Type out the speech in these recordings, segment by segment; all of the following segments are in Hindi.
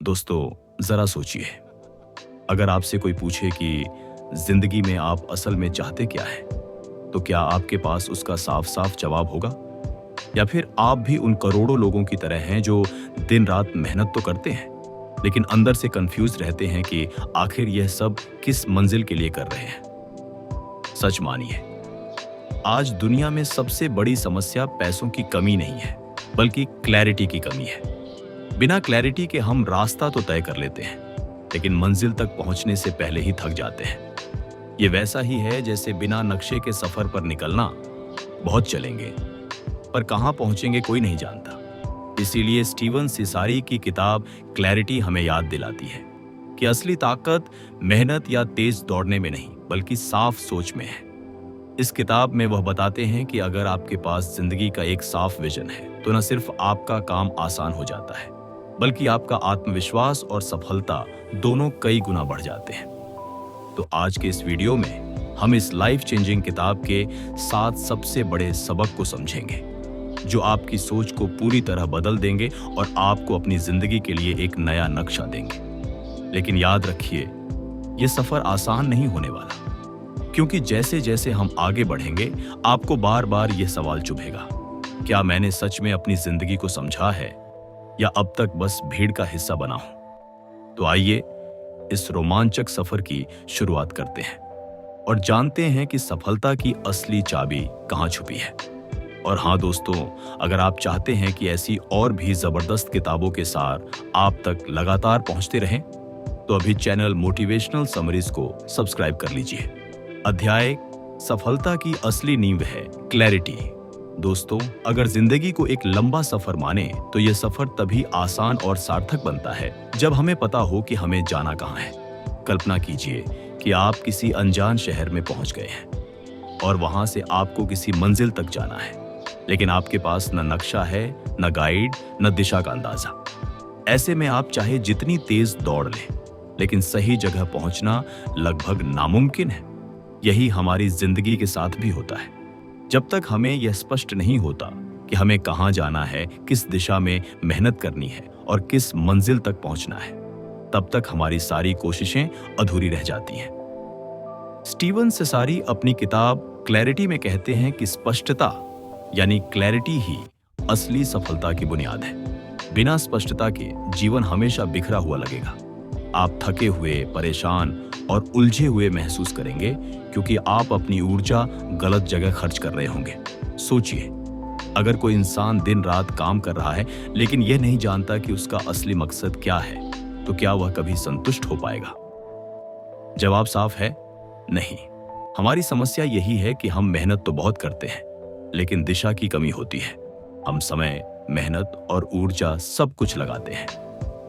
दोस्तों जरा सोचिए, अगर आपसे कोई पूछे कि जिंदगी में आप असल में चाहते क्या है, तो क्या आपके पास उसका साफ साफ जवाब होगा? या फिर आप भी उन करोड़ों लोगों की तरह हैं जो दिन रात मेहनत तो करते हैं लेकिन अंदर से कंफ्यूज रहते हैं कि आखिर यह सब किस मंजिल के लिए कर रहे हैं? सच मानिए, आज दुनिया में सबसे बड़ी समस्या पैसों की कमी नहीं है, बल्कि क्लैरिटी की कमी है। बिना क्लैरिटी के हम रास्ता तो तय कर लेते हैं, लेकिन मंजिल तक पहुंचने से पहले ही थक जाते हैं। ये वैसा ही है जैसे बिना नक्शे के सफर पर निकलना। बहुत चलेंगे, पर कहां पहुंचेंगे कोई नहीं जानता। इसीलिए स्टीवन सिसारी की किताब क्लैरिटी हमें याद दिलाती है कि असली ताकत मेहनत या तेज दौड़ने में नहीं, बल्कि साफ सोच में है। इस किताब में वह बताते हैं कि अगर आपके पास जिंदगी का एक साफ विजन है, तो न सिर्फ आपका काम आसान हो जाता है, बल्कि आपका आत्मविश्वास और सफलता दोनों कई गुना बढ़ जाते हैं। तो आज के इस वीडियो में हम इस लाइफ चेंजिंग किताब के 7 सबसे बड़े सबक को समझेंगे, जो आपकी सोच को पूरी तरह बदल देंगे और आपको अपनी जिंदगी के लिए एक नया नक्शा देंगे। लेकिन याद रखिए, यह सफर आसान नहीं होने वाला, क्योंकि जैसे जैसे हम आगे बढ़ेंगे, आपको बार बार यह सवाल चुभेगा, क्या मैंने सच में अपनी जिंदगी को समझा है या अब तक बस भीड़ का हिस्सा बना हूं? तो आइए इस रोमांचक सफर की शुरुआत करते हैं और जानते हैं कि सफलता की असली चाबी कहां छुपी है। और हाँ दोस्तों, अगर आप चाहते हैं कि ऐसी और भी जबरदस्त किताबों के सार आप तक लगातार पहुंचते रहें, तो अभी चैनल मोटिवेशनल समरीज को सब्सक्राइब कर लीजिए। अध्याय सफलता की असली नींव है क्लैरिटी। दोस्तों, अगर जिंदगी को एक लंबा सफर माने, तो यह सफर तभी आसान और सार्थक बनता है जब हमें पता हो कि हमें जाना कहां है। कल्पना कीजिए कि आप किसी अनजान शहर में पहुंच गए हैं और वहां से आपको किसी मंजिल तक जाना है, लेकिन आपके पास न नक्शा है, न गाइड, न दिशा का अंदाजा। ऐसे में आप चाहे जितनी तेज दौड़ लें, लेकिन सही जगह पहुंचना लगभग नामुमकिन है। यही हमारी जिंदगी के साथ भी होता है। जब तक हमें यह स्पष्ट नहीं होता कि हमें कहां जाना है, किस दिशा में मेहनत करनी है और किस मंजिल तक पहुंचना है, तब तक हमारी सारी कोशिशें अधूरी रह जाती हैं। स्टीवन सिसारी अपनी किताब क्लैरिटी में कहते हैं कि स्पष्टता यानी क्लैरिटी ही असली सफलता की बुनियाद है। बिना स्पष्टता के जीवन हमेशा बिखरा हुआ लगेगा। आप थके हुए, परेशान और उलझे हुए महसूस करेंगे, क्योंकि आप अपनी ऊर्जा गलत जगह खर्च कर रहे होंगे। सोचिए, अगर कोई इंसान दिन रात काम कर रहा है लेकिन यह नहीं जानता कि उसका असली मकसद क्या है, तो क्या वह कभी संतुष्ट हो पाएगा? जवाब साफ है, नहीं। हमारी समस्या यही है कि हम मेहनत तो बहुत करते हैं, लेकिन दिशा की कमी होती है। हम समय, मेहनत और ऊर्जा सब कुछ लगाते हैं,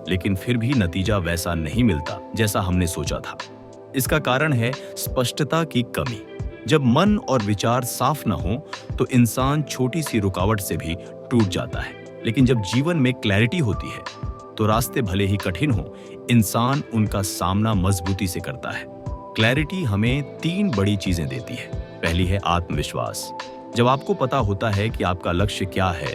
लेकिन फिर भी नतीजा वैसा नहीं मिलता जैसा हमने सोचा था। इसका कारण है स्पष्टता की कमी। जब मन और विचार साफ न हो, तो इंसान छोटी सी रुकावट से भी टूट जाता है। लेकिन जब जीवन में क्लैरिटी होती है, तो रास्ते भले ही कठिन हो, इंसान उनका सामना मजबूती से करता है। क्लैरिटी हमें 3 बड़ी चीजें देती है। पहली है आत्मविश्वास। जब आपको पता होता है कि आपका लक्ष्य क्या है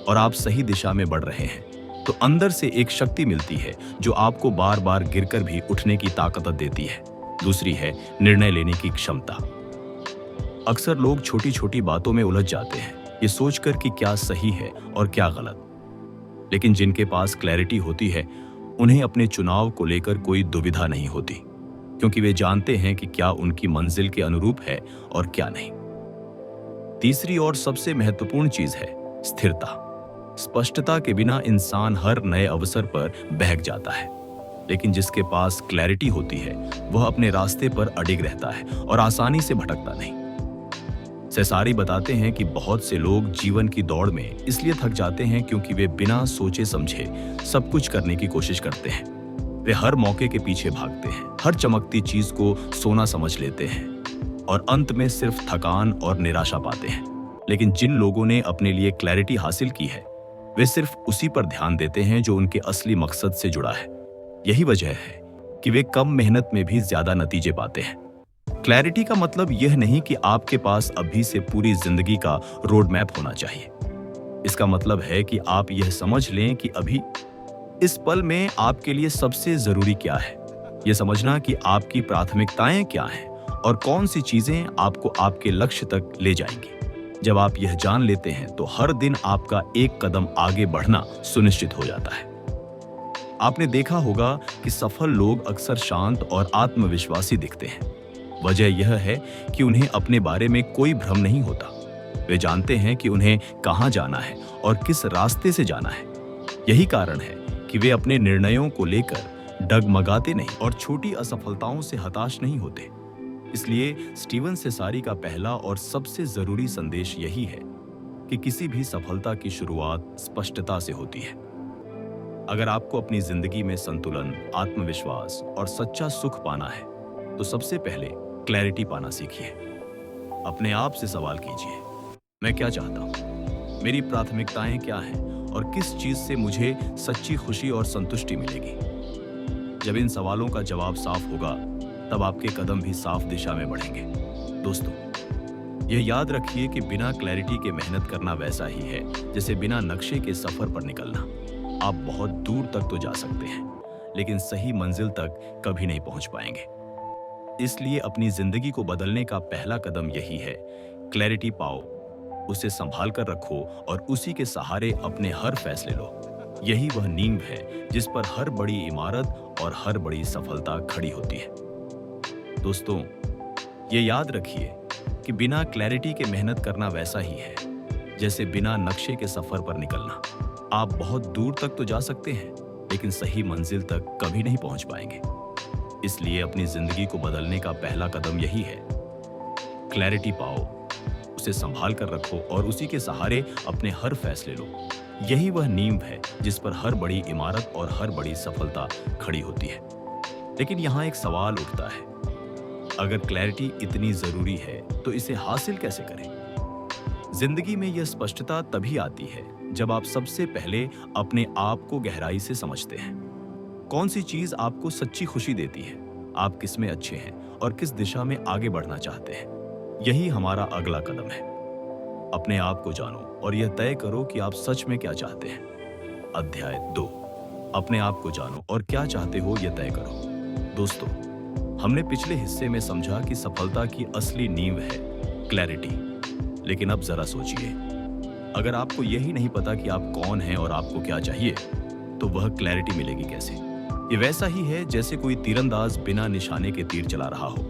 और आप सही दिशा में बढ़ रहे हैं, तो अंदर से एक शक्ति मिलती है जो आपको बार बार गिरकर भी उठने की ताकत देती है। दूसरी है निर्णय लेने की क्षमता। अक्सर लोग छोटी छोटी बातों में उलझ जाते हैं, ये सोचकर कि क्या सही है और क्या गलत। लेकिन जिनके पास क्लैरिटी होती है, उन्हें अपने चुनाव को लेकर कोई दुविधा नहीं होती, क्योंकि वे जानते हैं कि क्या उनकी मंजिल के अनुरूप है और क्या नहीं। तीसरी और सबसे महत्वपूर्ण चीज है स्थिरता। स्पष्टता के बिना इंसान हर नए अवसर पर बहक जाता है, लेकिन जिसके पास क्लैरिटी होती है, वह अपने रास्ते पर अडिग रहता है और आसानी से भटकता नहीं। सिसारी बताते हैं कि बहुत से लोग जीवन की दौड़ में इसलिए थक जाते हैं क्योंकि वे बिना सोचे समझे सब कुछ करने की कोशिश करते हैं। वे हर मौके के पीछे भागते हैं, हर चमकती चीज को सोना समझ लेते हैं और अंत में सिर्फ थकान और निराशा पाते हैं। लेकिन जिन लोगों ने अपने लिए क्लैरिटी हासिल की है, वे सिर्फ उसी पर ध्यान देते हैं जो उनके असली मकसद से जुड़ा है। यही वजह है कि वे कम मेहनत में भी ज्यादा नतीजे पाते हैं। क्लैरिटी का मतलब यह नहीं कि आपके पास अभी से पूरी जिंदगी का रोड मैप होना चाहिए। इसका मतलब है कि आप यह समझ लें कि अभी इस पल में आपके लिए सबसे जरूरी क्या है, यह समझना कि आपकी प्राथमिकताएं क्या हैं और कौन सी चीजें आपको आपके लक्ष्य तक ले जाएंगी। जब आप यह जान लेते हैं तो हर दिन आपका एक कदम आगे बढ़ना सुनिश्चित हो जाता है। आपने देखा होगा कि सफल लोग अक्सर शांत और आत्मविश्वासी दिखते हैं। वजह यह है कि उन्हें अपने बारे में कोई भ्रम नहीं होता। वे जानते हैं कि उन्हें कहां जाना है और किस रास्ते से जाना है। यही कारण है कि वे अपने निर्णयों को लेकर डगमगाते नहीं और छोटी असफलताओं से हताश नहीं होते। इसलिए स्टीवन सेसारी का पहला और सबसे जरूरी संदेश यही है कि किसी भी सफलता की शुरुआत स्पष्टता से होती है। अगर आपको अपनी जिंदगी में संतुलन, आत्मविश्वास और सच्चा सुख पाना है तो सबसे पहले क्लैरिटी पाना सीखिए। अपने आप से सवाल कीजिए, मैं क्या चाहता हूं, मेरी प्राथमिकताएं क्या हैं और किस चीज से मुझे सच्ची खुशी और संतुष्टि मिलेगी। जब इन सवालों का जवाब साफ होगा तब आपके कदम भी साफ दिशा में बढ़ेंगे। दोस्तों, यह याद रखिए कि बिना क्लैरिटी के मेहनत करना वैसा ही है जैसे बिना नक्शे के सफर पर निकलना। आप बहुत दूर तक तो जा सकते हैं लेकिन सही मंजिल तक कभी नहीं पहुंच पाएंगे। इसलिए अपनी जिंदगी को बदलने का पहला कदम यही है, क्लैरिटी पाओ, उसे संभाल कर रखो और उसी के सहारे अपने हर फैसले लो। यही वह नींव है जिस पर हर बड़ी इमारत और हर बड़ी सफलता खड़ी होती है। दोस्तों, ये याद रखिए कि बिना क्लैरिटी के मेहनत करना वैसा ही है जैसे बिना नक्शे के सफर पर निकलना। आप बहुत दूर तक तो जा सकते हैं लेकिन सही मंजिल तक कभी नहीं पहुंच पाएंगे। इसलिए अपनी जिंदगी को बदलने का पहला कदम यही है, क्लैरिटी पाओ, उसे संभाल कर रखो और उसी के सहारे अपने हर फैसले लो। यही वह नींव है जिस पर हर बड़ी इमारत और हर बड़ी सफलता खड़ी होती है। लेकिन यहाँ एक सवाल उठता है, अगर क्लैरिटी इतनी जरूरी है तो इसे हासिल कैसे करें? जिंदगी में यह स्पष्टता तभी आती है जब आप सबसे पहले अपने आप को गहराई से समझते हैं। कौन सी चीज आपको सच्ची खुशी देती है, आप किस में अच्छे हैं और किस दिशा में आगे बढ़ना चाहते हैं। यही हमारा अगला कदम है। अपने आप को जानो और यह तय करो कि आप सच में क्या चाहते हैं। अध्याय 2, अपने आप को जानो और क्या चाहते हो यह तय करो। दोस्तों, हमने पिछले हिस्से में समझा कि सफलता की असली नींव है क्लैरिटी। लेकिन अब जरा सोचिए, अगर आपको यही नहीं पता कि आप कौन हैं और आपको क्या चाहिए तो वह क्लैरिटी मिलेगी कैसे? ये वैसा ही है जैसे कोई तीरंदाज बिना निशाने के तीर चला रहा हो।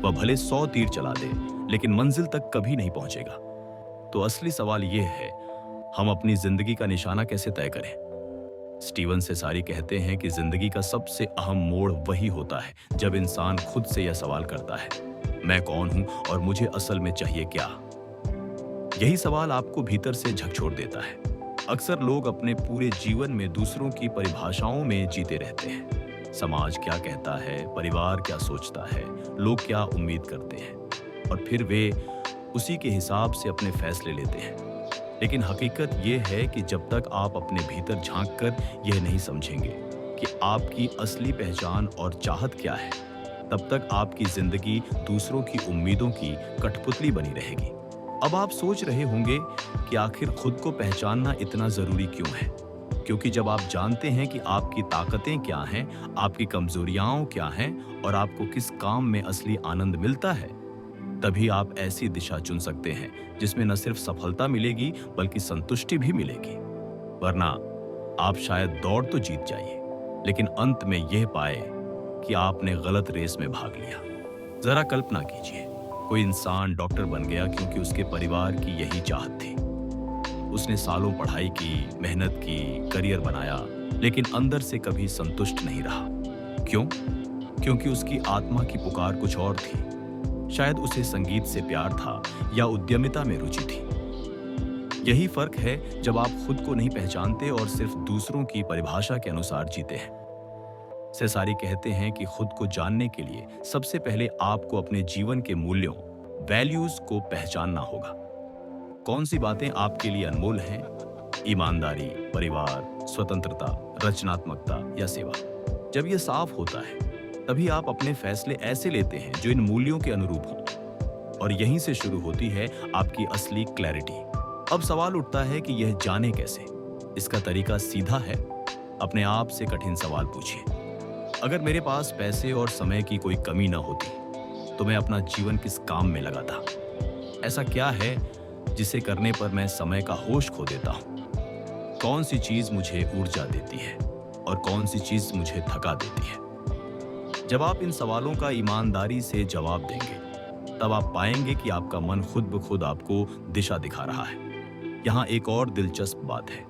वह भले 100 तीर चला दे लेकिन मंजिल तक कभी नहीं पहुंचेगा। तो असली सवाल यह है, हम अपनी जिंदगी का निशाना कैसे तय करें? स्टीवन सेसारी कहते हैं कि जिंदगी का सबसे अहम मोड़ वही होता है जब इंसान खुद से यह सवाल करता है, मैं कौन हूं और मुझे असल में चाहिए क्या? यही सवाल आपको भीतर से झकझोर देता है। अक्सर लोग अपने पूरे जीवन में दूसरों की परिभाषाओं में जीते रहते हैं। समाज क्या कहता है, परिवार क्या सोचता है, लोग क्या उम्मीद करते हैं और फिर वे उसी के हिसाब से अपने फैसले लेते हैं। लेकिन हकीकत यह है कि जब तक आप अपने भीतर झांक कर यह नहीं समझेंगे कि आपकी असली पहचान और चाहत क्या है, तब तक आपकी जिंदगी दूसरों की उम्मीदों की कठपुतली बनी रहेगी। अब आप सोच रहे होंगे कि आखिर खुद को पहचानना इतना जरूरी क्यों है? क्योंकि जब आप जानते हैं कि आपकी ताकतें क्या हैं, आपकी कमजोरियां क्या हैं और आपको किस काम में असली आनंद मिलता है, तभी आप ऐसी दिशा चुन सकते हैं जिसमें न सिर्फ सफलता मिलेगी बल्कि संतुष्टि भी मिलेगी। वरना आप शायद दौड़ तो जीत जाइए लेकिन अंत में यह पाए कि आपने गलत रेस में भाग लिया। जरा कल्पना कीजिए, कोई इंसान डॉक्टर बन गया क्योंकि उसके परिवार की यही चाहत थी। उसने सालों पढ़ाई की, मेहनत की, करियर बनाया, लेकिन अंदर से कभी संतुष्ट नहीं रहा। क्यों? क्योंकि उसकी आत्मा की पुकार कुछ और थी। शायद उसे संगीत से प्यार था या उद्यमिता में रुचि थी। यही फर्क है जब आप खुद को नहीं पहचानते और सिर्फ दूसरों की परिभाषा के अनुसार जीते हैं। सेसारी कहते हैं कि खुद को जानने के लिए सबसे पहले आपको अपने जीवन के मूल्यों, वैल्यूज को पहचानना होगा। कौन सी बातें आपके लिए अनमोल हैं? ईमानदारी, परिवार, स्वतंत्रता, रचनात्मकता या सेवा? जब यह साफ होता है तभी आप अपने फैसले ऐसे लेते हैं जो इन मूल्यों के अनुरूप हों और यहीं से शुरू होती है आपकी असली क्लैरिटी। अब सवाल उठता है कि यह जाने कैसे? इसका तरीका सीधा है, अपने आप से कठिन सवाल पूछिए। अगर मेरे पास पैसे और समय की कोई कमी न होती तो मैं अपना जीवन किस काम में लगाता? ऐसा क्या है जिसे करने पर मैं समय का होश खो देता हूँ? कौन सी चीज मुझे ऊर्जा देती है और कौन सी चीज मुझे थका देती है? जब आप इन सवालों का ईमानदारी से जवाब देंगे तब आप पाएंगे कि आपका मन खुद ब खुद आपको दिशा दिखा रहा है। यहाँ एक और दिलचस्प बात है।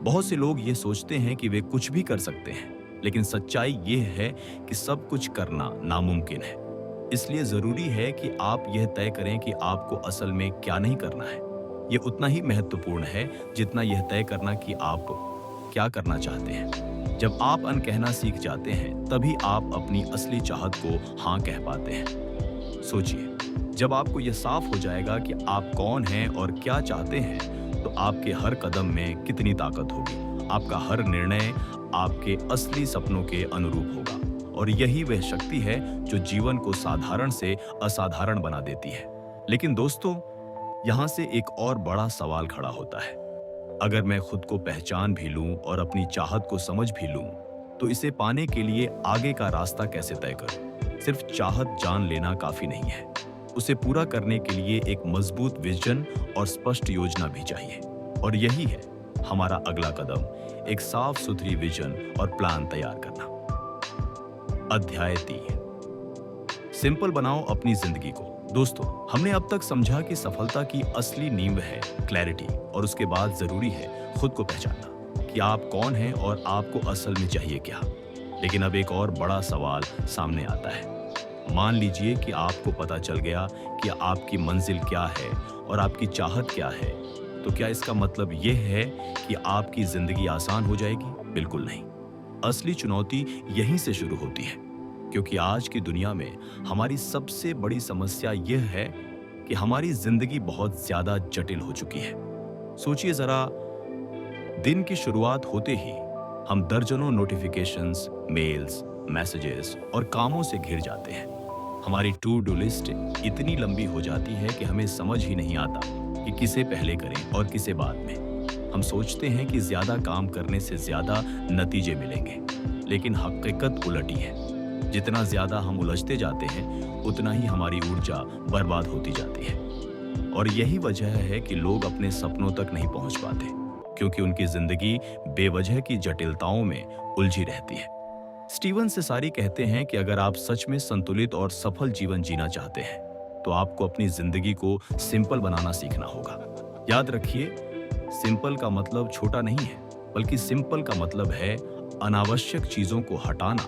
बहुत से लोग ये सोचते हैं कि वे कुछ भी कर सकते हैं, लेकिन सच्चाई ये है कि सब कुछ करना नामुमकिन है। इसलिए जरूरी है कि आप यह तय करें कि आपको असल में क्या नहीं करना है। यह उतना ही महत्वपूर्ण है जितना यह तय करना कि आप क्या करना चाहते हैं। जब आप अन कहना सीख जाते हैं तभी आप अपनी असली चाहत को हाँ कह पाते हैं। सोचिए, जब आपको यह साफ हो जाएगा कि आप कौन हैं और क्या चाहते हैं, तो आपके हर कदम में कितनी ताकत होगी। आपका हर निर्णय आपके असली सपनों के अनुरूप होगा, और यही वह शक्ति है जो जीवन को साधारण से असाधारण बना देती है। लेकिन दोस्तों, यहाँ से एक और बड़ा सवाल खड़ा होता है। अगर मैं खुद को पहचान भी लूं और अपनी चाहत को समझ भी लूं, तो इसे पाने के लिए आगे का रास्ता कैसे तय करूं? सिर्फ चाहत जान लेना काफी नहीं है। उसे पूरा करने के लिए एक मजबूत विजन और स्पष्ट योजना भी चाहिए। और यही है हमारा अगला कदम, एक साफ सुथरी विजन और प्लान तैयार करना। अध्याय 3, सिंपल बनाओ अपनी जिंदगी को। दोस्तों, हमने अब तक समझा कि सफलता की असली नींव है क्लैरिटी, और उसके बाद जरूरी है खुद को पहचानना कि आप कौन हैं और आपको असल में चाहिए क्या। लेकिन अब एक और बड़ा सवाल सामने आता है। मान लीजिए कि आपको पता चल गया कि आपकी मंजिल क्या है और आपकी चाहत क्या है, तो क्या इसका मतलब यह है कि आपकी जिंदगी आसान हो जाएगी? बिल्कुल नहीं। असली चुनौती यहीं से शुरू होती है, क्योंकि आज की दुनिया में हमारी सबसे बड़ी समस्या यह है कि हमारी जिंदगी बहुत ज्यादा जटिल हो चुकी है। सोचिए जरा, दिन की शुरुआत होते ही हम दर्जनों नोटिफिकेशंस, मेल्स, मैसेजेस और कामों से घिर जाते हैं। हमारी टू डू लिस्ट इतनी लंबी हो जाती है कि हमें समझ ही नहीं आता कि किसे पहले करें और किसे बाद में। हम सोचते हैं कि ज्यादा काम करने से ज्यादा नतीजे मिलेंगे, लेकिन हकीकत उलटी है। जितना ज्यादा हम उलझते जाते हैं, उतना ही हमारी ऊर्जा बर्बाद होती जाती है। और यही वजह है कि लोग अपने सपनों तक नहीं पहुंच पाते, क्योंकि उनकी जिंदगी बेवजह की जटिलताओं में उलझी रहती है। स्टीवन सेसारी कहते हैं कि अगर आप सच में संतुलित और सफल जीवन जीना चाहते हैं, तो आपको अपनी जिंदगी को सिंपल बनाना सीखना होगा। याद रखिए, सिंपल का मतलब छोटा नहीं है, बल्कि सिंपल का मतलब है अनावश्यक चीजों को हटाना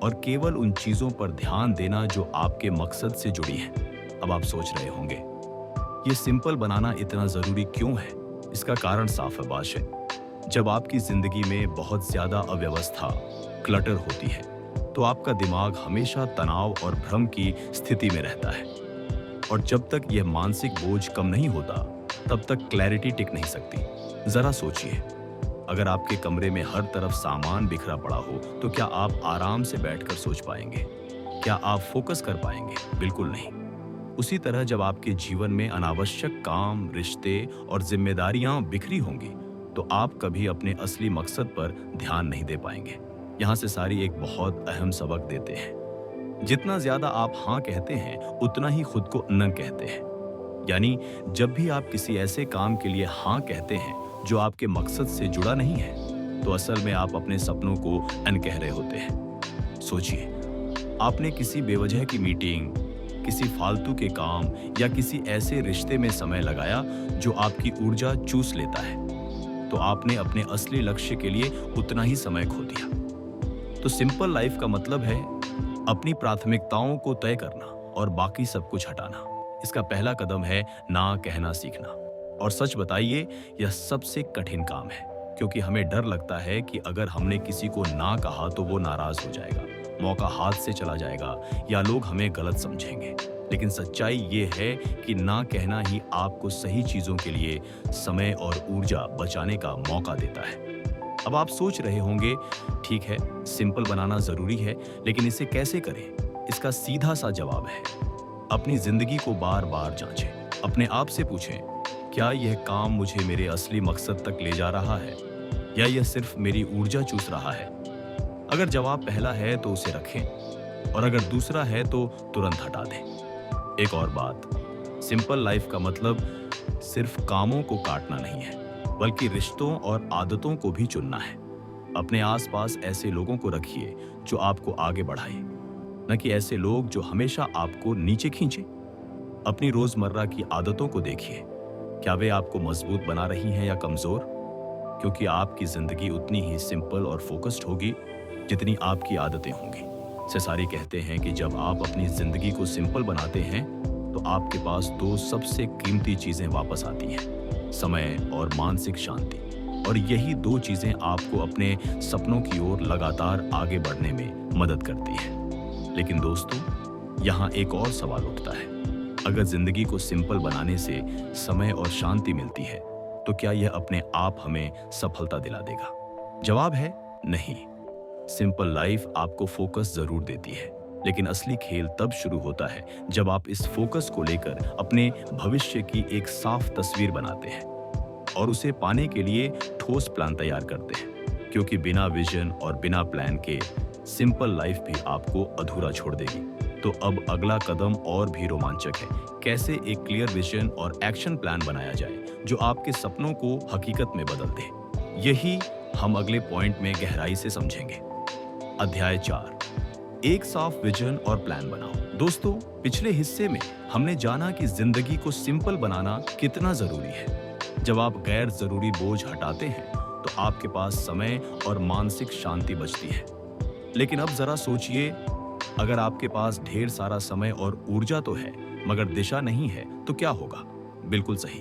और केवल उन चीजों पर ध्यान देना जो आपके मकसद से जुड़ी हैं। अब आप सोच रहे होंगे, ये सिंपल बनाना इतना जरूरी क्यों है? इसका कारण साफ है। जब आपकी जिंदगी में बहुत ज्यादा अव्यवस्था, क्लटर होती है, तो आपका दिमाग हमेशा तनाव और भ्रम की स्थिति में रहता है। और जब तक यह मानसिक बोझ कम नहीं होता, तब तक क्लैरिटी टिक नहीं सकती। जरा सोचिए, अगर आपके कमरे में हर तरफ सामान बिखरा पड़ा हो, तो क्या आप आराम से बैठकर सोच पाएंगे? क्या आप फोकस कर पाएंगे? बिल्कुल नहीं। उसी तरह जब आपके जीवन में अनावश्यक काम, रिश्ते और जिम्मेदारियां बिखरी होंगी, तो आप कभी अपने असली मकसद पर ध्यान नहीं दे पाएंगे। यहाँ से सारी एक बहुत अहम सबक देते हैं। जितना ज्यादा आप हाँ कहते हैं, उतना ही खुद को न कहते हैं। यानी जब भी आप किसी ऐसे काम के लिए हाँ कहते हैं जो आपके मकसद से जुड़ा नहीं है, तो असल में आप अपने सपनों को अन कह रहे होते हैं। सोचिए, आपने किसी बेवजह की मीटिंग, किसी फालतू के काम या किसी ऐसे रिश्ते में समय लगाया जो आपकी ऊर्जा चूस लेता है, तो आपने अपने असली लक्ष्य के लिए उतना ही समय खो दिया। तो सिंपल लाइफ का मतलब है अपनी प्राथमिकताओं को तय करना और बाकी सब कुछ हटाना। इसका पहला कदम है ना कहना सीखना। और सच बताइए, यह सबसे कठिन काम है, क्योंकि हमें डर लगता है कि अगर हमने किसी को ना कहा तो वो नाराज हो जाएगा, मौका हाथ से चला जाएगा या लोग हमें गलत समझेंगे। लेकिन सच्चाई ये है कि ना कहना ही आपको सही चीजों के लिए समय और ऊर्जा बचाने का मौका देता है। अब आप सोच रहे होंगे, ठीक है, सिंपल बनाना जरूरी है, लेकिन इसे कैसे करें? इसका सीधा सा जवाब है, अपनी जिंदगी को बार बार जांचें। अपने आप से पूछें, क्या यह काम मुझे मेरे असली मकसद तक ले जा रहा है? या यह सिर्फ मेरी ऊर्जा चूस रहा है? अगर जवाब पहला है तो उसे रखें, और अगर दूसरा है तो तुरंत हटा दें। एक और बात, सिंपल लाइफ का मतलब सिर्फ कामों को काटना नहीं है, बल्कि रिश्तों और आदतों को भी चुनना है। अपने आसपास ऐसे लोगों को रखिए जो आपको आगे बढ़ाए, न कि ऐसे लोग जो हमेशा आपको नीचे खींचे। अपनी रोजमर्रा की आदतों को देखिए, क्या वे आपको मजबूत बना रही हैं या कमजोर? क्योंकि आपकी जिंदगी उतनी ही सिंपल और फोकस्ड होगी जितनी आपकी आदतें होंगी। सेसारी कहते हैं कि जब आप अपनी जिंदगी को सिंपल बनाते हैं तो आपके पास दो सबसे कीमती चीजें वापस आती हैं, समय और मानसिक शांति। और यही दो चीजें आपको अपने सपनों की ओर लगातार आगे बढ़ने में मदद करती हैं। लेकिन दोस्तों, यहाँ एक और सवाल उठता है, अगर जिंदगी को सिंपल बनाने से समय और शांति मिलती है तो क्या यह अपने आप हमें सफलता दिला देगा? जवाब है नहीं। सिंपल लाइफ आपको फोकस जरूर देती है, लेकिन असली खेल तब शुरू होता है जब आप इस फोकस को लेकर अपने भविष्य की एक साफ तस्वीर बनाते हैं और उसे पाने के लिए ठोस प्लान तैयार करते हैं। क्योंकि बिना विजन और बिना प्लान के सिंपल लाइफ भी आपको अधूरा छोड़ देगी। तो अब अगला कदम और भी रोमांचक है, कैसे एक क्लियर विजन और एक्शन प्लान बनाया जाए जो आपके सपनों को हकीकत में बदल दे। यही हम अगले पॉइंट में गहराई से समझेंगे। अध्याय 4, एक साफ विजन और प्लान बनाओ। दोस्तों, पिछले हिस्से में हमने जाना कि जिंदगी को सिंपल बनाना कितना जरूरी है। जब आप गैर जरूरी बोझ हटाते हैं तो आपके पास समय और मानसिक शांति बचती है। लेकिन अब जरा सोचिए, अगर आपके पास ढेर सारा समय और ऊर्जा तो है मगर दिशा नहीं है तो क्या होगा? बिल्कुल सही,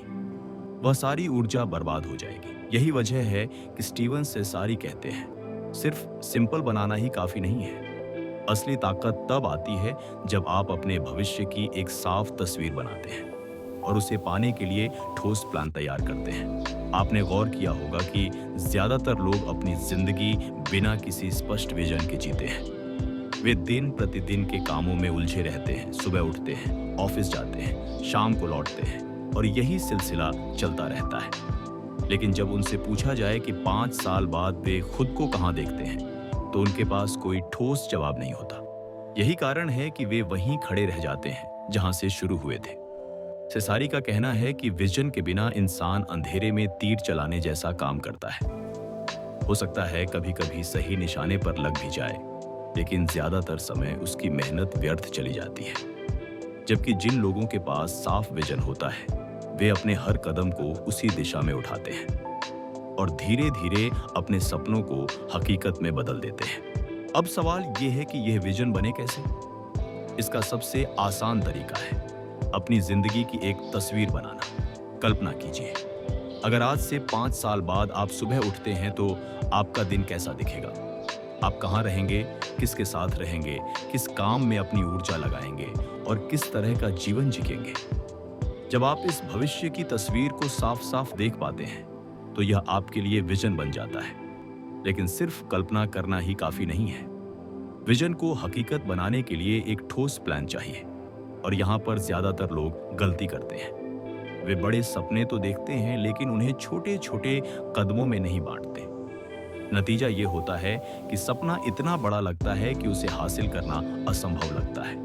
वह सारी ऊर्जा बर्बाद हो जाएगी। यही वजह है कि स्टीवन सेसारी कहते हैं, सिर्फ सिंपल बनाना ही काफी नहीं है। असली ताकत तब आती है जब आप अपने भविष्य की एक साफ तस्वीर बनाते हैं और उसे पाने के लिए ठोस प्लान तैयार करते हैं। आपने गौर किया होगा कि ज्यादातर लोग अपनी जिंदगी बिना किसी स्पष्ट विजन के जीते हैं। वे दिन प्रतिदिन के कामों में उलझे रहते हैं। सुबह उठते हैं, ऑफिस जाते हैं, शाम को लौटते हैं और यही सिलसिला चलता रहता है। लेकिन जब उनसे पूछा जाए कि 5 साल बाद वे खुद को कहाँ देखते हैं तो उनके पास कोई ठोस जवाब नहीं होता। यही कारण है कि वे वहीं खड़े रह जाते हैं जहां से शुरू हुए थे। सेसारी का कहना है कि विजन के बिना इंसान अंधेरे में तीर चलाने जैसा काम करता है। हो सकता है कभी कभी सही निशाने पर लग भी जाए, लेकिन ज्यादातर समय उसकी मेहनत व्यर्थ चली जाती है। जबकि जिन लोगों के पास साफ विजन होता है वे अपने हर कदम को उसी दिशा में उठाते हैं और धीरे धीरे अपने सपनों को हकीकत में बदल देते हैं। अब सवाल यह है कि यह विजन बने कैसे? इसका सबसे आसान तरीका है अपनी जिंदगी की एक तस्वीर बनाना। कल्पना कीजिए, अगर आज से 5 साल बाद आप सुबह उठते हैं तो आपका दिन कैसा दिखेगा? आप कहाँ रहेंगे, किसके साथ रहेंगे, किस काम में अपनी ऊर्जा लगाएंगे और किस तरह का जीवन जिएंगे? जब आप इस भविष्य की तस्वीर को साफ साफ देख पाते हैं तो यह आपके लिए विजन बन जाता है। लेकिन सिर्फ कल्पना करना ही काफी नहीं है। विजन को हकीकत बनाने के लिए एक ठोस प्लान चाहिए और यहाँ पर ज्यादातर लोग गलती करते हैं। वे बड़े सपने तो देखते हैं लेकिन उन्हें छोटे छोटे कदमों में नहीं बांटते। नतीजा ये होता है कि सपना इतना बड़ा लगता है कि उसे हासिल करना असंभव लगता है,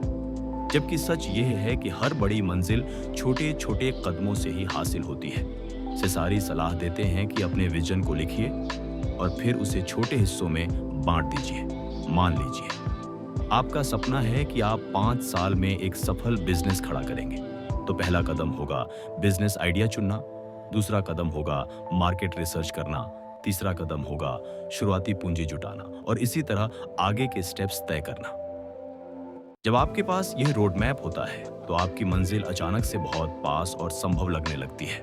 जबकि सच यह है कि हर बड़ी मंजिल छोटे छोटे कदमों से ही हासिल होती है। सेसारी सलाह देते हैं कि अपने विजन को लिखिए और फिर उसे छोटे हिस्सों में बांट दीजिए। मान लीजिए आपका सपना है कि आप 5 साल में एक सफल बिजनेस खड़ा करेंगे, तो पहला कदम होगा बिजनेस आइडिया चुनना, दूसरा कदम होगा मार्केट रिसर्च करना, तीसरा कदम होगा शुरुआती पूंजी जुटाना और इसी तरह आगे के स्टेप्स तय करना। जब आपके पास यह रोड मैप होता है तो आपकी मंजिल अचानक से बहुत पास और संभव लगने लगती है।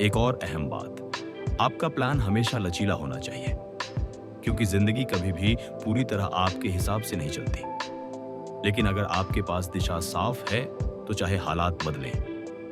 एक और अहम बात, आपका प्लान हमेशा लचीला होना चाहिए, क्योंकि जिंदगी कभी भी पूरी तरह आपके हिसाब से नहीं चलती। लेकिन अगर आपके पास दिशा साफ है तो चाहे हालात बदलें,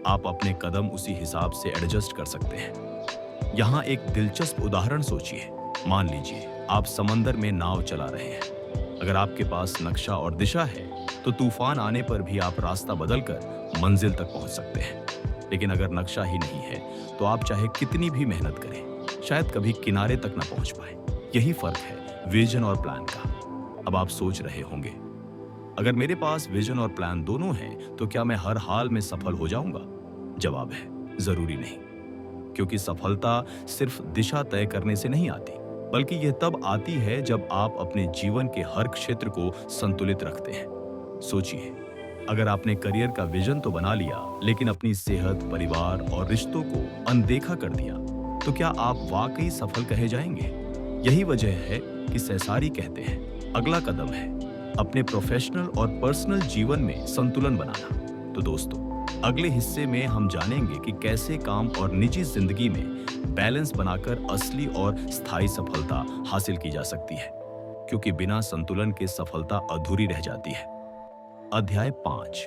आप अपने कदम उसी हिसाब से एडजस्ट कर सकते हैं। यहाँ एक दिलचस्प उदाहरण सोचिए। मान लीजिए आप समंदर में नाव चला रहे हैं। अगर आपके पास नक्शा और दिशा है तो तूफान आने पर भी आप रास्ता बदलकर मंजिल तक पहुंच सकते हैं। लेकिन अगर नक्शा ही नहीं है तो आप चाहे कितनी भी मेहनत करें, शायद कभी किनारे तक ना पहुंच पाए। यही फर्क है विजन और प्लान का। अब आप सोच रहे होंगे, अगर मेरे पास विजन और प्लान दोनों हैं तो क्या मैं हर हाल में सफल हो जाऊंगा? जवाब है, जरूरी नहीं। क्योंकि सफलता सिर्फ दिशा तय करने से नहीं आती, बल्कि यह तब आती है जब आप अपने जीवन के हर क्षेत्र को संतुलित रखते हैं। सोचिए, अगर आपने करियर का विजन तो बना लिया, लेकिन अपनी सेहत, परिवार और रिश्तों को अनदेखा कर दिया, तो क्या आप वाकई सफल कहे जाएंगे? यही वजह है कि सेसारी कहते हैं, अगला कदम है अपने प्रोफेशनल और पर्सनल जीवन में संतुलन बनाना। तो दोस्तों, अगले हिस्से में हम जानेंगे कि कैसे काम और निजी जिंदगी में बैलेंस बनाकर असली और स्थायी सफलता हासिल की जा सकती है, क्योंकि बिना संतुलन के सफलता अधूरी रह जाती है। अध्याय 5,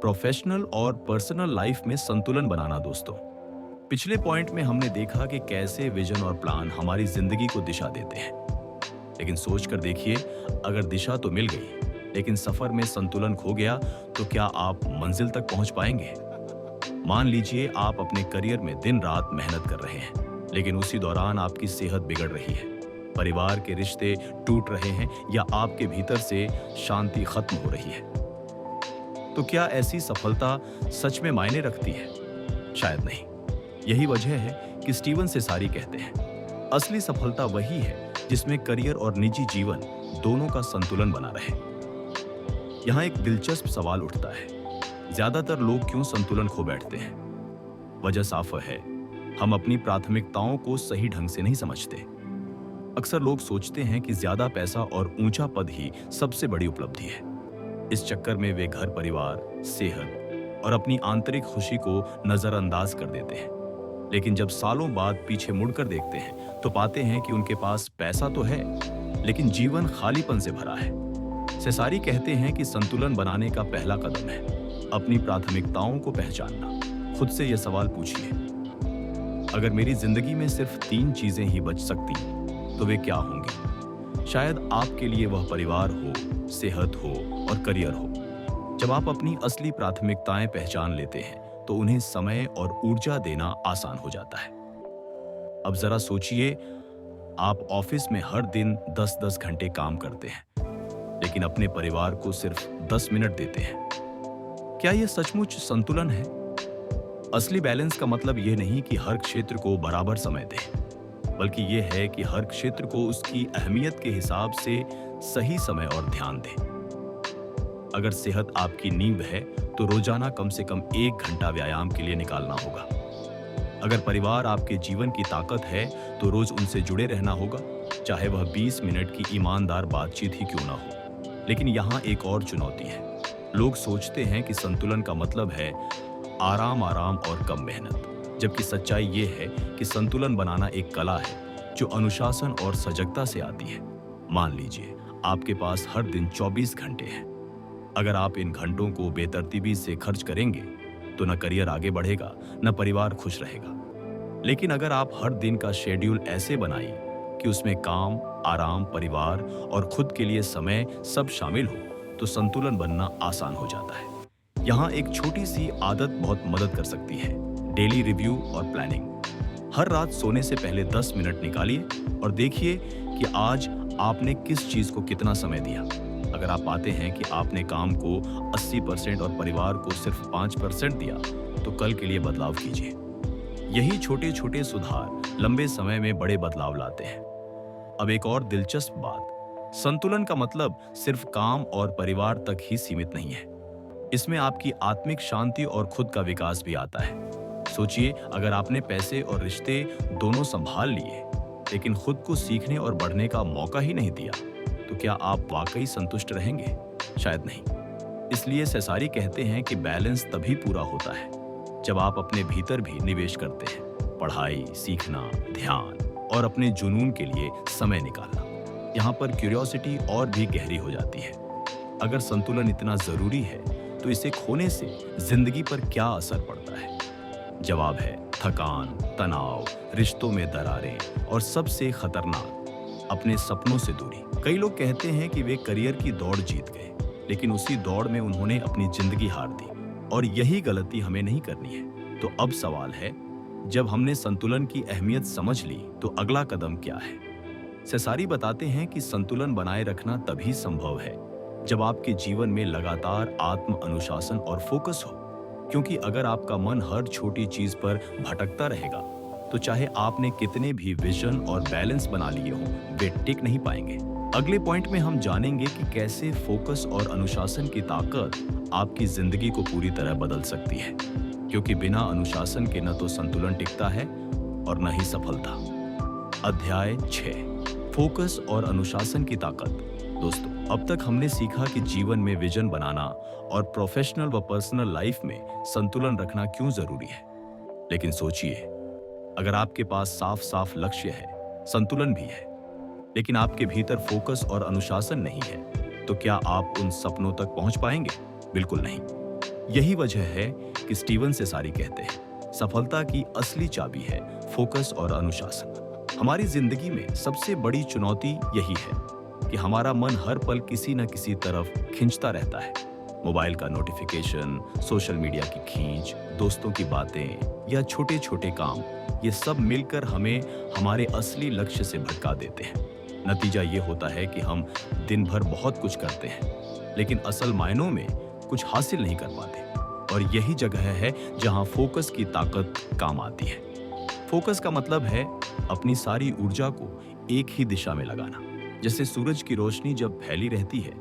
प्रोफेशनल और पर्सनल लाइफ में संतुलन बनाना। दोस्तों, पिछले पॉइंट में हमने देखा कि कैसे विजन और प्लान हमारी जिंदगी को दिशा देते हैं। लेकिन सोच कर देखिए, अगर दिशा तो मिल गई लेकिन सफर में संतुलन खो गया, तो क्या आप मंजिल तक पहुंच पाएंगे? मान लीजिए आप अपने करियर में दिन रात मेहनत कर रहे हैं, लेकिन उसी दौरान आपकी सेहत बिगड़ रही है, परिवार के रिश्ते टूट रहे हैं या आपके भीतर से शांति खत्म हो रही है। तो क्या ऐसी सफलता सच में मायने रखती है? शायद नहीं। यही वजह है कि स्टीवन सेसारी कहते हैं, असली सफलता वही है जिसमें करियर और निजी जीवन दोनों का संतुलन बना रहे। यहाँ एक दिलचस्प सवाल उठता है, ज्यादातर लोग क्यों संतुलन खो बैठते हैं? वजह साफ है, हम अपनी प्राथमिकताओं को सही ढंग से नहीं समझते। अक्सर लोग सोचते हैं कि ज्यादा पैसा और ऊंचा पद ही सबसे बड़ी उपलब्धि है। इस चक्कर में वे घर परिवार, सेहत और अपनी आंतरिक खुशी को नजरअंदाज कर देते हैं। लेकिन जब सालों बाद पीछे मुड़कर देखते हैं तो पाते हैं कि उनके पास पैसा तो है, लेकिन जीवन खालीपन से भरा है। सेसारी कहते हैं कि संतुलन बनाने का पहला कदम है अपनी प्राथमिकताओं को पहचानना। खुद से यह सवाल पूछिए, अगर मेरी जिंदगी में सिर्फ 3 चीजें ही बच सकती तो वे क्या होंगी? शायद आपके लिए वह परिवार हो, सेहत हो और करियर हो। जब आप अपनी असली प्राथमिकताएं पहचान लेते हैं तो उन्हें समय और ऊर्जा देना आसान हो जाता है। अब जरा सोचिए, आप ऑफिस में हर दिन 10-10 घंटे काम करते हैं, लेकिन अपने परिवार को सिर्फ 10 मिनट देते हैं। क्या यह सचमुच संतुलन है? असली बैलेंस का मतलब यह नहीं कि हर क्षेत्र को बराबर समय दें, बल्कि यह है कि हर क्षेत्र को उसकी अहमियत के हिसाब से सही समय और ध्यान दें। अगर सेहत आपकी नींव है तो रोजाना कम से कम 1 घंटा व्यायाम के लिए निकालना होगा। अगर परिवार आपके जीवन की ताकत है तो रोज उनसे जुड़े रहना होगा, चाहे वह 20 मिनट की ईमानदार बातचीत ही क्यों ना हो। लेकिन यहाँ एक और चुनौती है। लोग सोचते हैं कि संतुलन का मतलब है आराम और कम मेहनत, जबकि सच्चाई ये है कि संतुलन बनाना एक कला है जो अनुशासन और सजगता से आती है। मान लीजिए आपके पास हर दिन 24 घंटे हैं। अगर आप इन घंटों को बेतरतीबी से खर्च करेंगे तो न करियर आगे बढ़ेगा, न परिवार खुश रहेगा। लेकिन अगर आप हर दिन का शेड्यूल ऐसे बनाइए कि उसमें काम, आराम, परिवार और खुद के लिए समय सब शामिल हो, तो संतुलन बनना आसान हो जाता है। यहाँ एक छोटी सी आदत बहुत मदद कर सकती है, डेली रिव्यू और प्लानिंग। हर रात सोने से पहले 10 मिनट निकालिए और देखिए कि आज आपने किस चीज को कितना समय दिया। अगर आप पाते हैं कि आपने काम को 80% और परिवार को सिर्फ 5% दिया, तो कल के लिए बदलाव कीजिए। यही छोटे छोटे सुधार लंबे समय में बड़े बदलाव लाते हैं। अब एक और दिलचस्प बात, संतुलन का मतलब सिर्फ काम और परिवार तक ही सीमित नहीं है। इसमें आपकी आत्मिक शांति और खुद का विकास भी आता है। सोचिए, अगर आपने पैसे और रिश्ते दोनों संभाल लिए, लेकिन खुद को सीखने और बढ़ने का मौका ही नहीं दिया, तो क्या आप वाकई संतुष्ट रहेंगे? शायद नहीं। इसलिए सेसारी कहते हैं कि बैलेंस तभी पूरा होता है जब आप अपने भीतर भी निवेश करते हैं। पढ़ाई, सीखना, ध्यान और अपने जुनून के लिए समय निकालना। यहाँ पर क्यूरियोसिटी और भी गहरी हो जाती है। अगर संतुलन इतना जरूरी है तो इसे खोने से जिंदगी पर क्या असर पड़ता है? जवाब है थकान, तनाव, रिश्तों में दरारें और सबसे खतरनाक, अपने सपनों से दूरी। कई लोग कहते हैं कि वे करियर की दौड़ जीत गए, लेकिन उसी दौड़ में उन्होंने अपनी जिंदगी हार दी, और यही गलती हमें नहीं करनी है। तो अब सवाल है, जब हमने संतुलन की अहमियत समझ ली तो अगला कदम क्या है? सेसारी बताते हैं कि संतुलन बनाए रखना तभी संभव है जब आपके जीवन में लगातार आत्म अनुशासन और फोकस हो। क्योंकि अगर आपका मन हर छोटी चीज पर भटकता रहेगा तो चाहे आपने कितने भी विजन और बैलेंस बना लिए हों, वे टिक नहीं पाएंगे। अगले पॉइंट में हम जानेंगे कि कैसे फोकस और अनुशासन की ताकत आपकी जिंदगी को पूरी तरह बदल सकती है। क्योंकि बिना अनुशासन के न तो संतुलन टिकता है और न ही सफलता। अध्याय 6, फोकस और अनुशासन की ताकत। दोस्तों, अब तक हमने सीखा कि जीवन में विजन बनाना और प्रोफेशनल व पर्सनल लाइफ में संतुलन रखना क्यों जरूरी है। लेकिन सोचिए, अगर आपके पास साफ साफ लक्ष्य है, संतुलन भी है, लेकिन आपके भीतर फोकस और अनुशासन नहीं है, तो क्या आप उन सपनों तक पहुंच पाएंगे? बिल्कुल नहीं। यही वजह है कि स्टीवन सेसारी कहते हैं, सफलता की असली चाबी है फोकस और अनुशासन। हमारी जिंदगी में सबसे बड़ी चुनौती यही है कि हमारा मन हर पल किसी न किसी तरफ खिंचता रहता है। मोबाइल का नोटिफिकेशन, सोशल मीडिया की खींच, दोस्तों की बातें या छोटे छोटे काम, ये सब मिलकर हमें हमारे असली लक्ष्य से भटका देते हैं। नतीजा ये होता है कि हम दिन भर बहुत कुछ करते हैं, लेकिन असल मायनों में कुछ हासिल नहीं कर पाते। और यही जगह है जहां फोकस की ताकत काम आती है। फोकस का मतलब है अपनी सारी ऊर्जा को एक ही दिशा में लगाना। जैसे सूरज की रोशनी जब फैली रहती है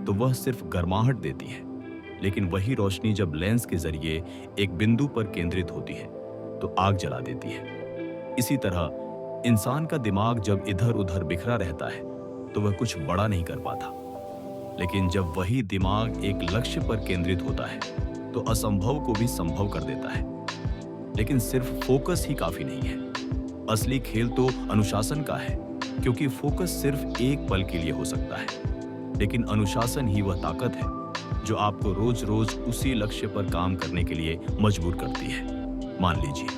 तो वह सिर्फ गर्माहट देती है, लेकिन वही रोशनी जब लेंस के जरिए एक बिंदु पर केंद्रित होती है तो आग जला देती है। इसी तरह इंसान का दिमाग जब इधर उधर बिखरा रहता है तो वह कुछ बड़ा नहीं कर पाता, लेकिन जब वही दिमाग एक लक्ष्य पर केंद्रित होता है तो असंभव को भी संभव कर देता है। लेकिन सिर्फ फोकस ही काफी नहीं है। असली खेल तो अनुशासन का है, क्योंकि फोकस सिर्फ एक पल के लिए हो सकता है, लेकिन अनुशासन ही वह ताकत है जो आपको रोज रोज उसी लक्ष्य पर काम करने के लिए मजबूर करती है। मान लीजिए,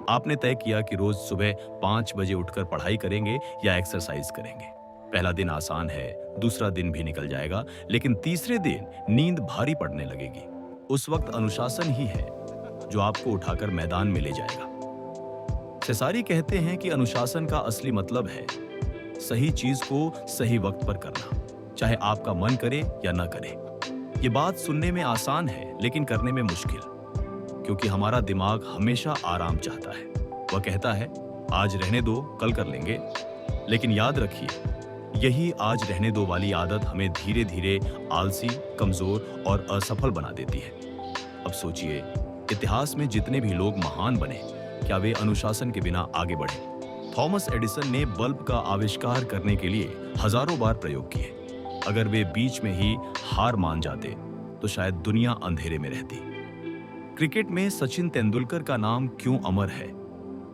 आपने तय किया कि रोज सुबह 5 बजे उठकर पढ़ाई करेंगे या एक्सरसाइज करेंगे। पहला दिन आसान है, दूसरा दिन भी निकल जाएगा, लेकिन तीसरे दिन नींद भारी पड़ने लगेगी। उस वक्त अनुशासन ही है जो आपको उठाकर मैदान में ले जाएगा। सेसारी कहते हैं कि अनुशासन का असली मतलब है सही चीज को सही वक्त पर करना, चाहे आपका मन करे या न करे। ये बात सुनने में आसान है, लेकिन करने में मुश्किल, क्योंकि हमारा दिमाग हमेशा आराम चाहता है। वह कहता है, आज रहने दो, कल कर लेंगे। लेकिन याद रखिए, यही आज रहने दो वाली आदत हमें धीरे धीरे आलसी, कमजोर और असफल बना देती है। अब सोचिए, इतिहास में जितने भी लोग महान बने, क्या वे अनुशासन के बिना आगे बढ़े? थॉमस एडिसन ने बल्ब का आविष्कार करने के लिए हजारों बार प्रयोग किए। अगर वे बीच में ही हार मान जाते तो शायद दुनिया अंधेरे में रहती। क्रिकेट में सचिन तेंदुलकर का नाम क्यों अमर है?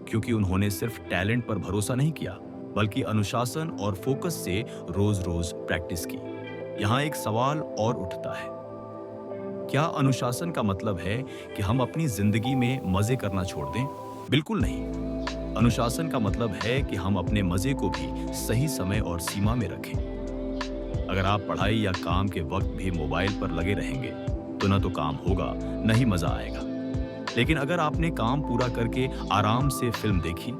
क्योंकि उन्होंने सिर्फ टैलेंट पर भरोसा नहीं किया, बल्कि अनुशासन और फोकस से रोज रोज प्रैक्टिस की। यहां एक सवाल और उठता है, क्या अनुशासन का मतलब है कि हम अपनी जिंदगी में मजे करना छोड़ दें? बिल्कुल नहीं। अनुशासन का मतलब है कि हम अपने मजे को भी सही समय और सीमा में रखें। अगर आप पढ़ाई या काम के वक्त भी मोबाइल पर लगे रहेंगे तो न तो काम होगा, न ही मजा आएगा। लेकिन अगर आपने काम पूरा करके आराम से फिल्म देखी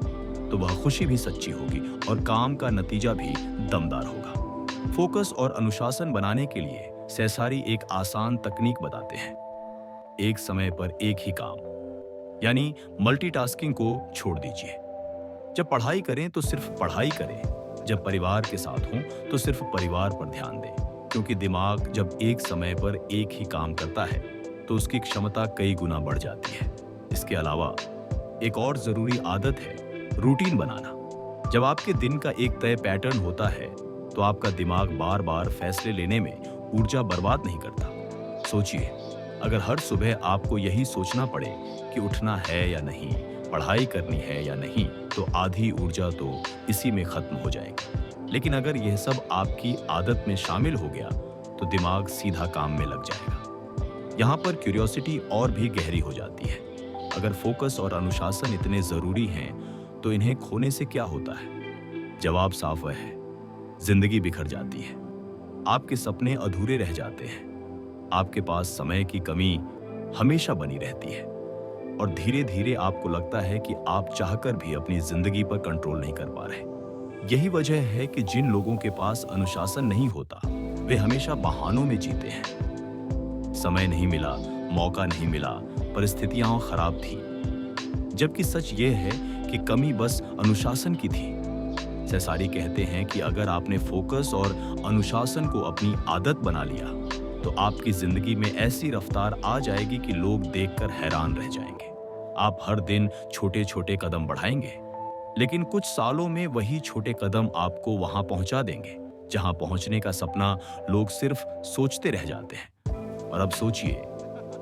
तो वह खुशी भी सच्ची होगी और काम का नतीजा भी दमदार होगा। फोकस और अनुशासन बनाने के लिए सेसारी एक आसान तकनीक बताते हैं। एक समय पर एक ही काम, यानी मल्टीटास्किंग को छोड़ दीजिए। जब पढ़ाई करें तो सिर्फ पढ़ाई करें, जब परिवार के साथ हों तो सिर्फ परिवार पर ध्यान दें। क्योंकि दिमाग जब एक समय पर एक ही काम करता है तो उसकी क्षमता कई गुना बढ़ जाती है। इसके अलावा एक और जरूरी आदत है रूटीन बनाना। जब आपके दिन का एक तय पैटर्न होता है तो आपका दिमाग बार बार फैसले लेने में ऊर्जा बर्बाद नहीं करता। सोचिए, अगर हर सुबह आपको यही सोचना पड़े कि उठना है या नहीं, पढ़ाई करनी है या नहीं, तो आधी ऊर्जा तो इसी में खत्म हो जाएगी। लेकिन अगर यह सब आपकी आदत में शामिल हो गया तो दिमाग सीधा काम में लग जाएगा। यहाँ पर क्यूरियोसिटी और भी गहरी हो जाती है। अगर फोकस और अनुशासन इतने जरूरी हैं तो इन्हें खोने से क्या होता है? जवाब साफ है, जिंदगी बिखर जाती है, आपके सपने अधूरे रह जाते हैं, आपके पास समय की कमी हमेशा बनी रहती है। और धीरे धीरे आपको लगता है कि आप चाहकर भी अपनी जिंदगी पर कंट्रोल नहीं कर पा रहे। यही वजह है कि जिन लोगों के पास अनुशासन नहीं होता वे हमेशा बहानों में जीते हैं। समय नहीं मिला, मौका नहीं मिला, परिस्थितियां खराब थी। जबकि सच ये है कि कमी बस अनुशासन की थी। सेसारी कहते हैं कि अगर आपने फोकस और अनुशासन को अपनी आदत बना लिया तो आपकी जिंदगी में ऐसी रफ्तार आ जाएगी कि लोग देखकर हैरान रह जाएंगे। आप हर दिन छोटे छोटे कदम बढ़ाएंगे, लेकिन कुछ सालों में वही छोटे कदम आपको वहां पहुंचा देंगे जहां पहुंचने का सपना लोग सिर्फ सोचते रह जाते हैं। और अब सोचिए,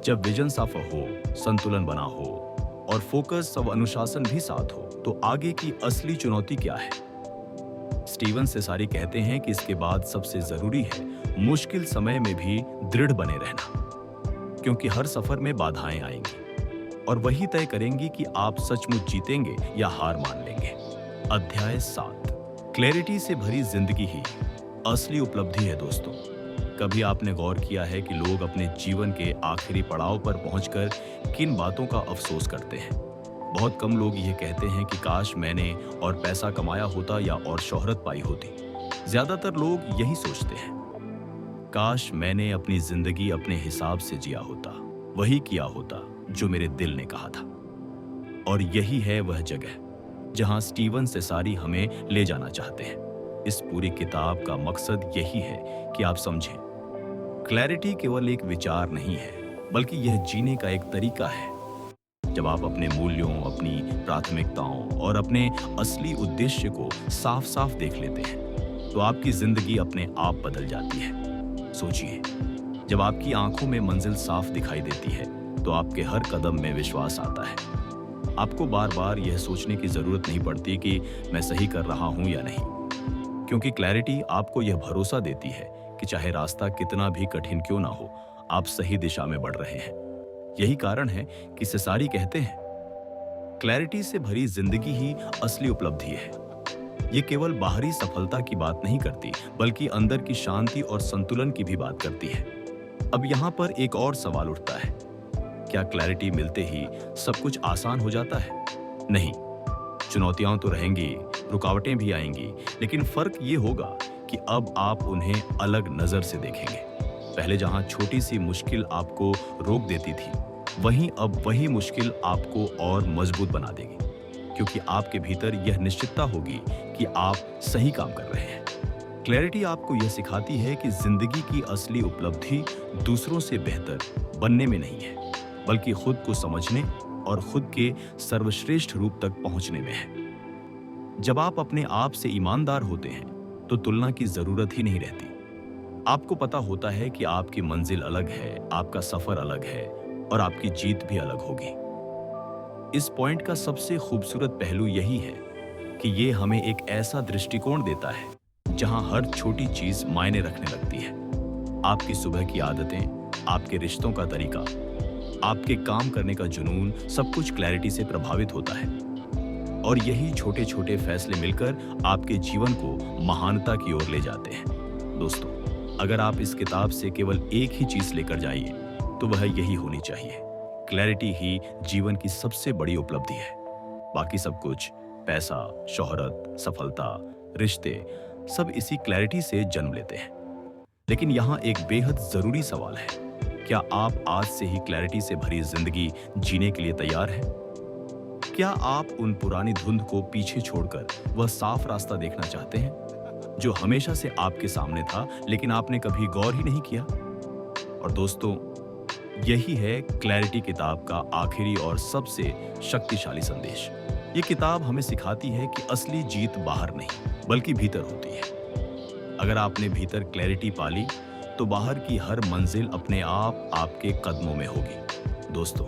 जब विजन साफ हो, संतुलन बना हो और फोकस और अनुशासन भी साथ हो तो आगे की असली चुनौती क्या है? स्टीवन सेसारी कहते हैं कि इसके बाद सबसे जरूरी है मुश्किल समय में भी दृढ़ बने रहना, क्योंकि हर सफर में बाधाएं आएंगी और वही तय करेंगी कि आप सचमुच जीतेंगे या हार मान लेंगे। अध्याय 7, क्लैरिटी से भरी जिंदगी ही असली उपलब्धि है। दोस्तों, कभी आपने गौर किया है कि लोग अपने जीवन के आखिरी पड़ाव पर पहुंचकर किन बातों का अफसोस करते हैं? बहुत कम लोग ये कहते हैं कि काश मैंने और पैसा कमाया होता या और शोहरत पाई होती। ज्यादातर लोग यही सोचते हैं, काश मैंने अपनी जिंदगी अपने हिसाब से जिया होता, वही किया होता जो मेरे दिल ने कहा था। और यही है वह जगह जहां स्टीवन सेसारी हमें ले जाना चाहते हैं। इस पूरी किताब का मकसद यही है कि आप समझें, क्लैरिटी केवल एक विचार नहीं है, बल्कि यह जीने का एक तरीका है। जब आप अपने मूल्यों, अपनी प्राथमिकताओं और अपने असली उद्देश्य को साफ साफ देख लेते हैं तो आपकी जिंदगी अपने आप बदल जाती है। सोचिए, जब आपकी आंखों में मंजिल साफ दिखाई देती है तो आपके हर कदम में विश्वास आता है। आपको बार बार यह सोचने की जरूरत नहीं पड़ती कि मैं सही कर रहा हूं या नहीं, क्योंकि क्लैरिटी आपको यह भरोसा देती है कि चाहे रास्ता कितना भी कठिन क्यों ना हो, आप सही दिशा में बढ़ रहे हैं। यही कारण है कि सेसारी कहते हैं, क्लैरिटी से भरी जिंदगी ही असली उपलब्धि है। ये केवल बाहरी सफलता की बात नहीं करती, बल्कि अंदर की शांति और संतुलन की भी बात करती है। अब यहाँ पर एक और सवाल उठता है, क्या क्लैरिटी मिलते ही सब कुछ आसान हो जाता है? नहीं, चुनौतियां तो रहेंगी, रुकावटें भी आएंगी, लेकिन फर्क ये होगा कि अब आप उन्हें अलग नजर से देखेंगे। पहले जहां छोटी सी मुश्किल आपको रोक देती थी, वहीं अब वही मुश्किल आपको और मजबूत बना देगी, क्योंकि आपके भीतर यह निश्चितता होगी कि आप सही काम कर रहे हैं। क्लैरिटी आपको यह सिखाती है कि जिंदगी की असली उपलब्धि दूसरों से बेहतर बनने में नहीं है, बल्कि खुद को समझने और खुद के सर्वश्रेष्ठ रूप तक पहुंचने में है। जब आप अपने आप से ईमानदार होते हैं तो तुलना की जरूरत ही नहीं रहती। आपको पता होता है कि आपकी मंजिल अलग है, आपका सफर अलग है और आपकी जीत भी अलग होगी। इस पॉइंट का सबसे खूबसूरत पहलू यही है कि ये हमें एक ऐसा दृष्टिकोण देता है जहां हर छोटी चीज मायने रखने लगती है। आपकी सुबह की आदतें, आपके रिश्तों का तरीका, आपके काम करने का जुनून, सब कुछ क्लैरिटी से प्रभावित होता है। और यही छोटे छोटे फैसले मिलकर आपके जीवन को महानता की ओर ले जाते हैं। दोस्तों, अगर आप इस किताब से केवल एक ही चीज लेकर जाइए तो वह यही होनी चाहिए, क्लैरिटी ही जीवन की सबसे बड़ी उपलब्धि है। बाकी सब कुछ, पैसा, शोहरत, सफलता, रिश्ते, सब इसी क्लैरिटी से जन्म लेते हैं। लेकिन यहाँ एक बेहद जरूरी सवाल है, क्या आप आज से ही क्लैरिटी से भरी जिंदगी जीने के लिए तैयार हैं? क्या आप उन पुरानी धुंध को पीछे छोड़कर वह साफ रास्ता देखना चाहते हैं जो हमेशा से आपके सामने था, लेकिन आपने कभी गौर ही नहीं किया? और दोस्तों, यही है क्लैरिटी किताब का आखिरी और सबसे शक्तिशाली संदेश। ये किताब हमें सिखाती है कि असली जीत बाहर नहीं, बल्कि भीतर होती है। अगर आपने भीतर क्लैरिटी पाली तो बाहर की हर मंजिल अपने आप आपके कदमों में होगी। दोस्तों,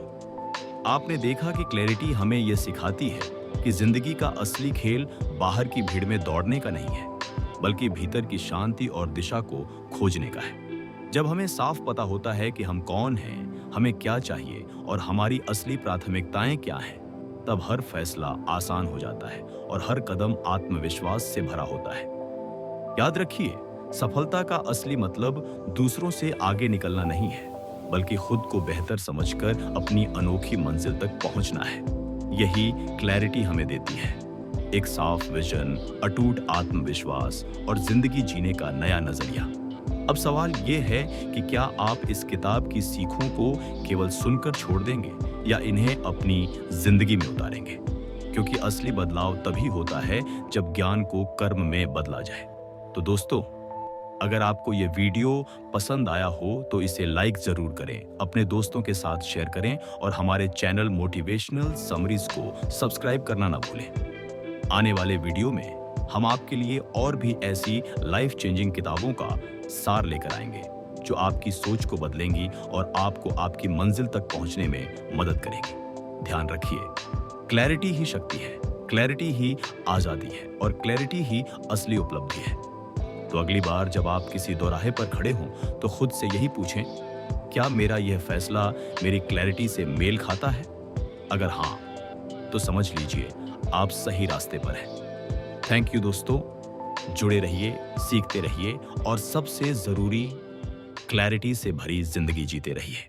आपने देखा कि क्लैरिटी हमें यह सिखाती है कि जिंदगी का असली खेल बाहर की भीड़ में दौड़ने का नहीं है, बल्कि भीतर की शांति और दिशा को खोजने का है। जब हमें साफ पता होता है कि हम कौन हैं, हमें क्या चाहिए और हमारी असली प्राथमिकताएं क्या हैं, तब हर फैसला आसान हो जाता है और हर कदम आत्मविश्वास से भरा होता है। याद रखिए, सफलता का असली मतलब दूसरों से आगे निकलना नहीं है, बल्कि खुद को बेहतर समझकर अपनी अनोखी मंजिल तक पहुंचना है। यही क्लैरिटी हमें देती है, एक साफ विजन, अटूट आत्मविश्वास और जिंदगी जीने का नया नजरिया। अब सवाल ये है कि क्या आप इस किताब की सीखों को केवल सुनकर छोड़ देंगे या इन्हें अपनी जिंदगी में उतारेंगे? क्योंकि असली बदलाव तभी होता है जब ज्ञान को कर्म में बदला जाए। तो दोस्तों, अगर आपको ये वीडियो पसंद आया हो तो इसे लाइक जरूर करें, अपने दोस्तों के साथ शेयर करें और हमारे चैनल मोटिवेशनल समरीज को सब्सक्राइब करना ना भूलें। आने वाले वीडियो में हम आपके लिए और भी ऐसी लाइफ चेंजिंग किताबों का सार लेकर आएंगे जो आपकी सोच को बदलेंगी और आपको आपकी मंजिल तक पहुंचने में मदद करेंगी। ध्यान रखिए, क्लैरिटी ही शक्ति है, क्लैरिटी ही आजादी है और क्लैरिटी ही असली उपलब्धि है। तो अगली बार जब आप किसी दोराहे पर खड़े हों तो खुद से यही पूछें, क्या मेरा यह फैसला मेरी क्लैरिटी से मेल खाता है? अगर हाँ, तो समझ लीजिए आप सही रास्ते पर हैं। थैंक यू दोस्तों, जुड़े रहिए, सीखते रहिए और सबसे जरूरी, क्लैरिटी से भरी जिंदगी जीते रहिए।